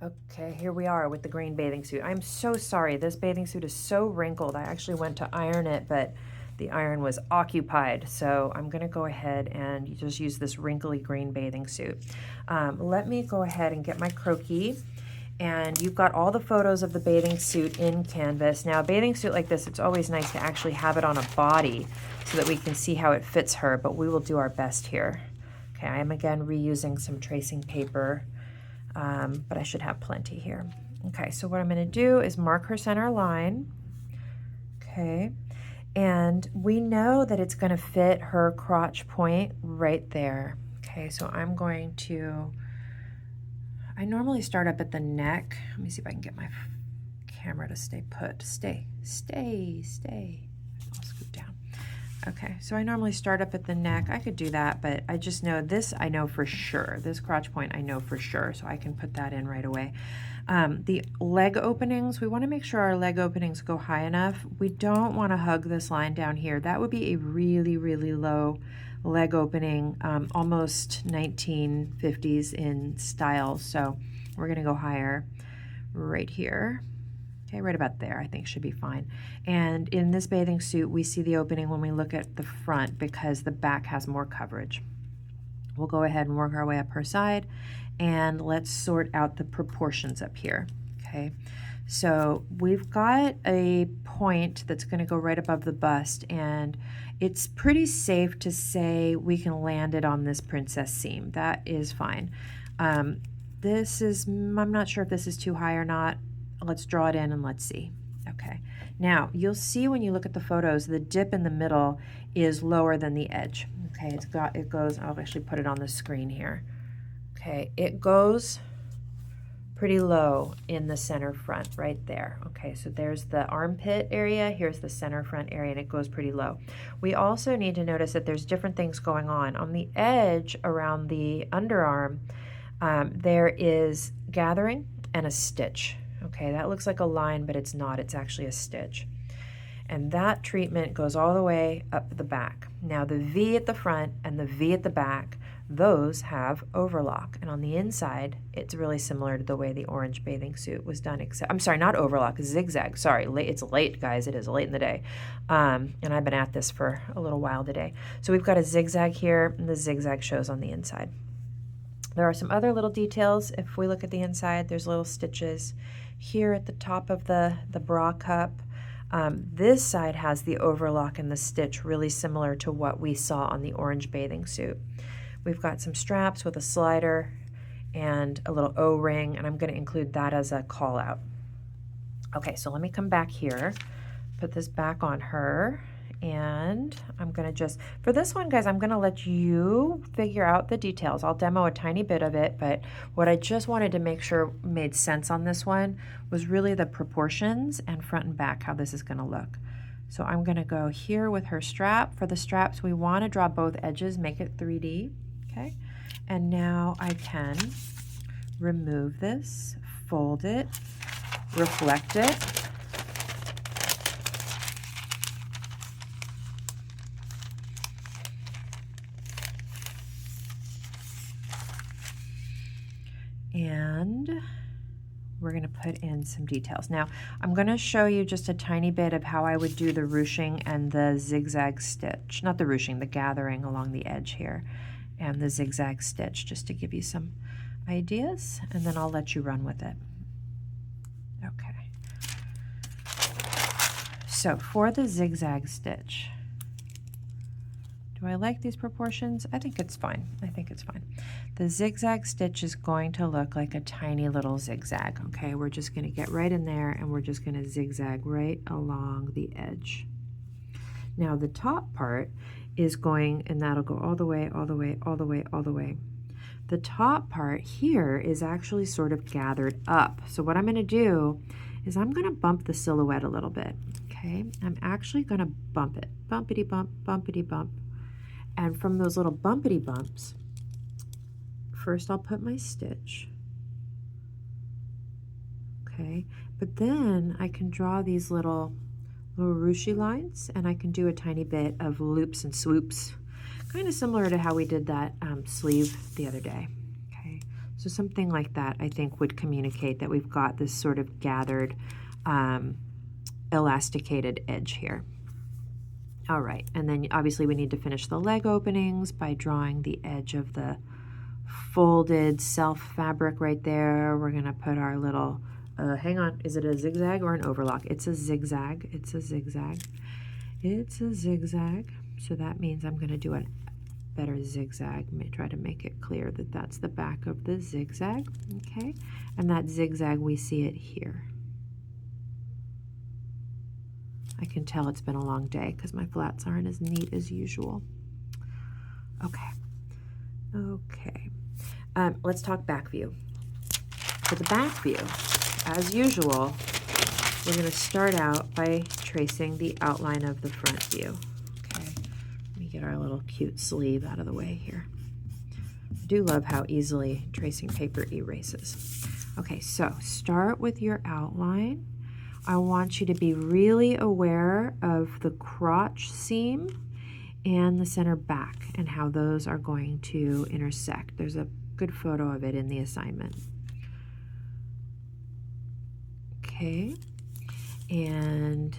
Okay, here we are with the green bathing suit. I'm so sorry. This bathing suit is so wrinkled. I actually went to iron it, but the iron was occupied. So I'm going to go ahead and just use this wrinkly green bathing suit. Let me go ahead and get my Croquis. And you've got all the photos of the bathing suit in Canvas. Now, a bathing suit like this, it's always nice to actually have it on a body so that we can see how it fits her, but we will do our best here. Okay, I am again reusing some tracing paper, but I should have plenty here. Okay, so what I'm going to do is mark her center line. Okay, and we know that it's going to fit her crotch point right there. Okay, so I'm going to, I normally start up at the neck. Let me see if I can get my camera to stay put. Stay. I'll scoot down. Okay, so I normally start up at the neck. I could do that, but I just know this, I know for sure. This crotch point I know for sure, so I can put that in right away. The leg openings, we want to make sure our leg openings go high enough. We don't want to hug this line down here. That would be a really, really low leg opening, almost 1950s in style. So we're going to go higher right here. Okay, right about there, I think should be fine. And in this bathing suit, we see the opening when we look at the front because the back has more coverage. We'll go ahead and work our way up her side, and let's sort out the proportions up here. Okay, so we've got a point that's going to go right above the bust, and it's pretty safe to say we can land it on this princess seam. That is fine. This is, I'm not sure if this is too high or not. Let's draw it in and let's see. Okay, now you'll see when you look at the photos, the dip in the middle is lower than the edge. Okay, it goes, I'll actually put it on the screen here. Okay, it goes pretty low in the center front right there. Okay, so there's the armpit area, here's the center front area, and it goes pretty low. We also need to notice that there's different things going on. On the edge around the underarm, there is gathering and a stitch. Okay, that looks like a line, but it's not. It's actually a stitch. And that treatment goes all the way up the back. Now the V at the front and the V at the back, those have overlock. And on the inside, it's really similar to the way the orange bathing suit was done, except, I'm sorry, not overlock, zigzag. Sorry, it's late, guys. It is late in the day. And I've been at this for a little while today. So we've got a zigzag here, and the zigzag shows on the inside. There are some other little details. If we look at the inside, there's little stitches here at the top of the bra cup. This side has the overlock and the stitch, really similar to what we saw on the orange bathing suit. We've got some straps with a slider and a little O-ring, and I'm going to include that as a call out. Okay, so let me come back here, put this back on her, and I'm going to just, for this one, guys, I'm going to let you figure out the details. I'll demo a tiny bit of it, but what I just wanted to make sure made sense on this one was really the proportions and front and back, how this is going to look. So I'm going to go here with her strap. For the straps, we want to draw both edges, make it 3D, okay? And now I can remove this, fold it, reflect it, and we're going to put in some details. Now, I'm going to show you just a tiny bit of how I would do the ruching and the zigzag stitch. Not the ruching, the gathering along the edge here, and the zigzag stitch, just to give you some ideas, and then I'll let you run with it. Okay. So for the zigzag stitch, do I like these proportions? I think it's fine. I think it's fine. The zigzag stitch is going to look like a tiny little zigzag, okay? We're just going to get right in there and we're just going to zigzag right along the edge. Now the top part is going, and that'll go all the way, all the way, all the way, all the way. The top part here is actually sort of gathered up. So what I'm going to do is I'm going to bump the silhouette a little bit, okay? I'm actually going to bump it, bumpity bump, bumpity bump. And from those little bumpity bumps, first I'll put my stitch, okay? But then I can draw these little ruchy lines, and I can do a tiny bit of loops and swoops, kind of similar to how we did that sleeve the other day, okay? So So something like that, I think, would communicate that we've got this sort of gathered, elasticated edge here. All right, and then obviously we need to finish the leg openings by drawing the edge of the folded self fabric right there. We're gonna put our little, hang on, is it a zigzag or an overlock? It's a zigzag, it's a zigzag, it's a zigzag. So that means I'm gonna do a better zigzag. Try to make it clear that that's the back of the zigzag, okay? And that zigzag, we see it here. I can tell it's been a long day because my flats aren't as neat as usual. Okay, okay. Let's talk back view. For the back view, as usual, we're going to start out by tracing the outline of the front view. Okay, let me get our little cute sleeve out of the way here. I do love how easily tracing paper erases. Okay, so start with your outline. I want you to be really aware of the crotch seam and the center back and how those are going to intersect. There's a good photo of it in the assignment. Okay, and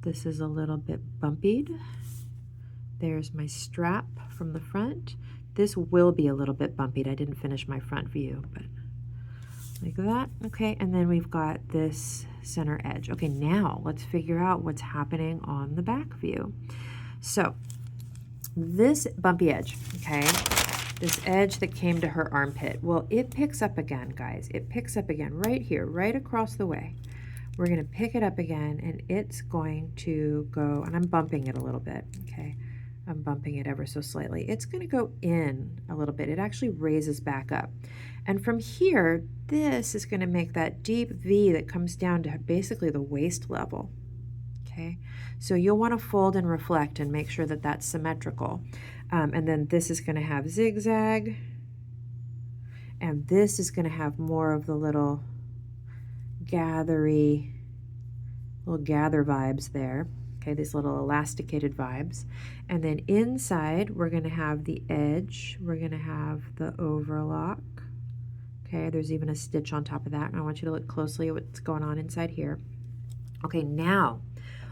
this is a little bit bumpied. There's my strap from the front. This will be a little bit bumpied. I didn't finish my front view, but like that. Okay, and then we've got this center edge. Okay, now let's figure out what's happening on the back view. So this bumpy edge, okay, this edge that came to her armpit, well, it picks up again, guys. It picks up again right here, right across the way. We're going to pick it up again, and it's going to go, and I'm bumping it a little bit, okay? I'm bumping it ever so slightly. It's going to go in a little bit. It actually raises back up. And from here, this is going to make that deep V that comes down to basically the waist level, okay? So you'll want to fold and reflect and make sure that that's symmetrical. And then this is going to have zigzag, and this is going to have more of the little gathery, little gather vibes there. Okay, these little elasticated vibes. And then inside, we're going to have the edge. We're going to have the overlock. Okay, there's even a stitch on top of that. And I want you to look closely at what's going on inside here. Okay, now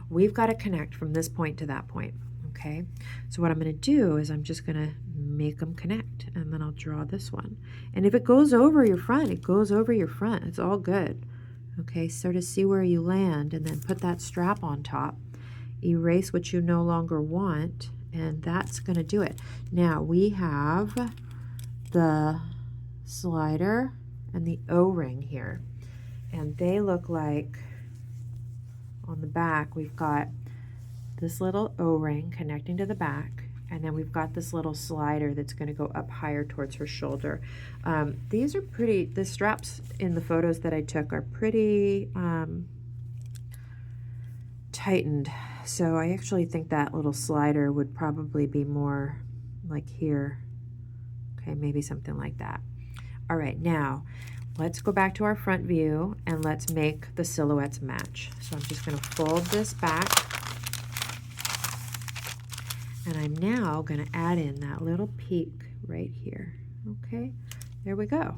we've got to connect from this point to that point. Okay, so what I'm going to do is I'm just going to make them connect, and then I'll draw this one. And if it goes over your front, it goes over your front. It's all good. Okay, sort of see where you land, and then put that strap on top. Erase what you no longer want, and that's going to do it. Now we have the slider and the O-ring here, and they look like, on the back we've got this little O-ring connecting to the back, and then we've got this little slider that's going to go up higher towards her shoulder. These are pretty, the straps in the photos that I took are pretty tightened. So I actually think that little slider would probably be more like here. Okay, maybe something like that. All right, now let's go back to our front view and let's make the silhouettes match. So I'm just going to fold this back, and I'm now going to add in that little peak right here. Okay, there we go.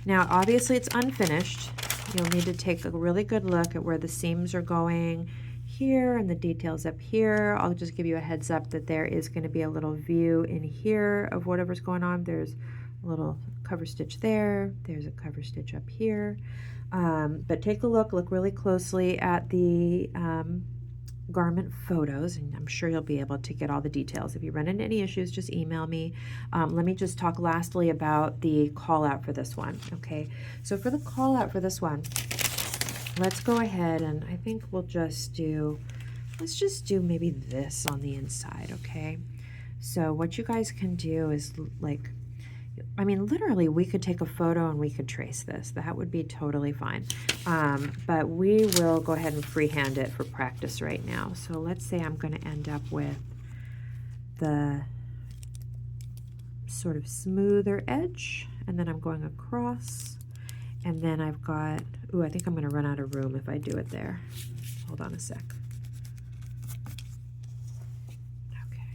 Now obviously it's unfinished. You'll need to take a really good look at where the seams are going here and the details up here. I'll just give you a heads up that there is going to be a little view in here of whatever's going on. There's a little cover stitch there. There's a cover stitch up here. But take a look really closely at the garment photos, and I'm sure you'll be able to get all the details. If you run into any issues, just email me. Let me just talk lastly about the call out for this one. Okay, so for the call out for this one, let's go ahead and I think we'll just do, let's just do maybe this on the inside, okay? So what you guys can do is, like, I mean, literally we could take a photo and we could trace this. That would be totally fine. But we will go ahead and freehand it for practice right now. So let's say I'm going to end up with the sort of smoother edge, and then I'm going across, and then I've got, ooh, I think I'm going to run out of room if I do it there. Hold on a sec. Okay.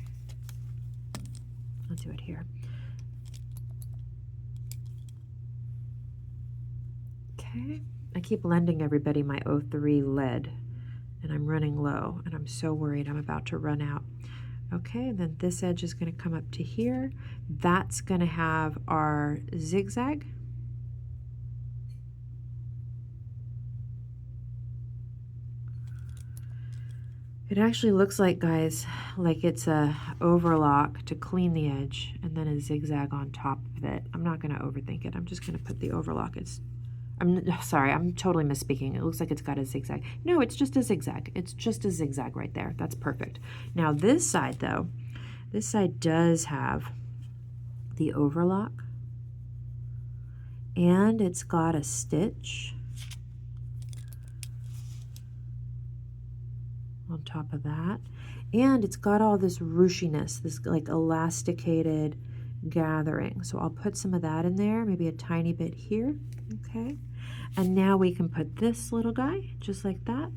I'll do it here. Okay, I keep lending everybody my O3 lead, and I'm running low, and I'm so worried I'm about to run out. Okay, then this edge is going to come up to here. That's going to have our zigzag. It actually looks like, guys, like it's a overlock to clean the edge and then a zigzag on top of it. I'm not going to overthink it. I'm just going to put the overlock. I'm sorry, I'm totally misspeaking. It looks like it's got a zigzag. No, it's just a zigzag. It's just a zigzag right there. That's perfect. Now this side, though, this side does have the overlock, and it's got a stitch on top of that, and it's got all this ruchiness, this like elasticated gathering. So I'll put some of that in there, maybe a tiny bit here. Okay, and now we can put this little guy just like that,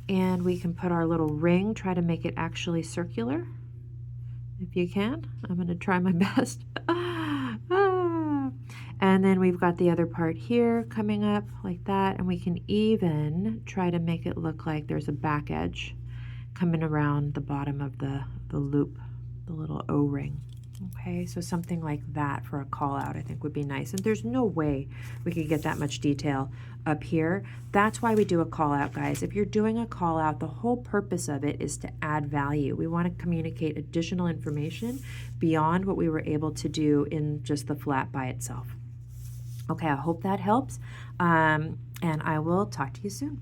and we can put our little ring, try to make it actually circular if you can. I'm going to try my best. And then we've got the other part here coming up like that, and we can even try to make it look like there's a back edge coming around the bottom of the loop, the little O-ring. Okay, so something like that for a call out I think would be nice. And there's no way we could get that much detail up here. That's why we do a call out, guys. If you're doing a call out, the whole purpose of it is to add value. We want to communicate additional information beyond what we were able to do in just the flat by itself. Okay, I hope that helps, and I will talk to you soon.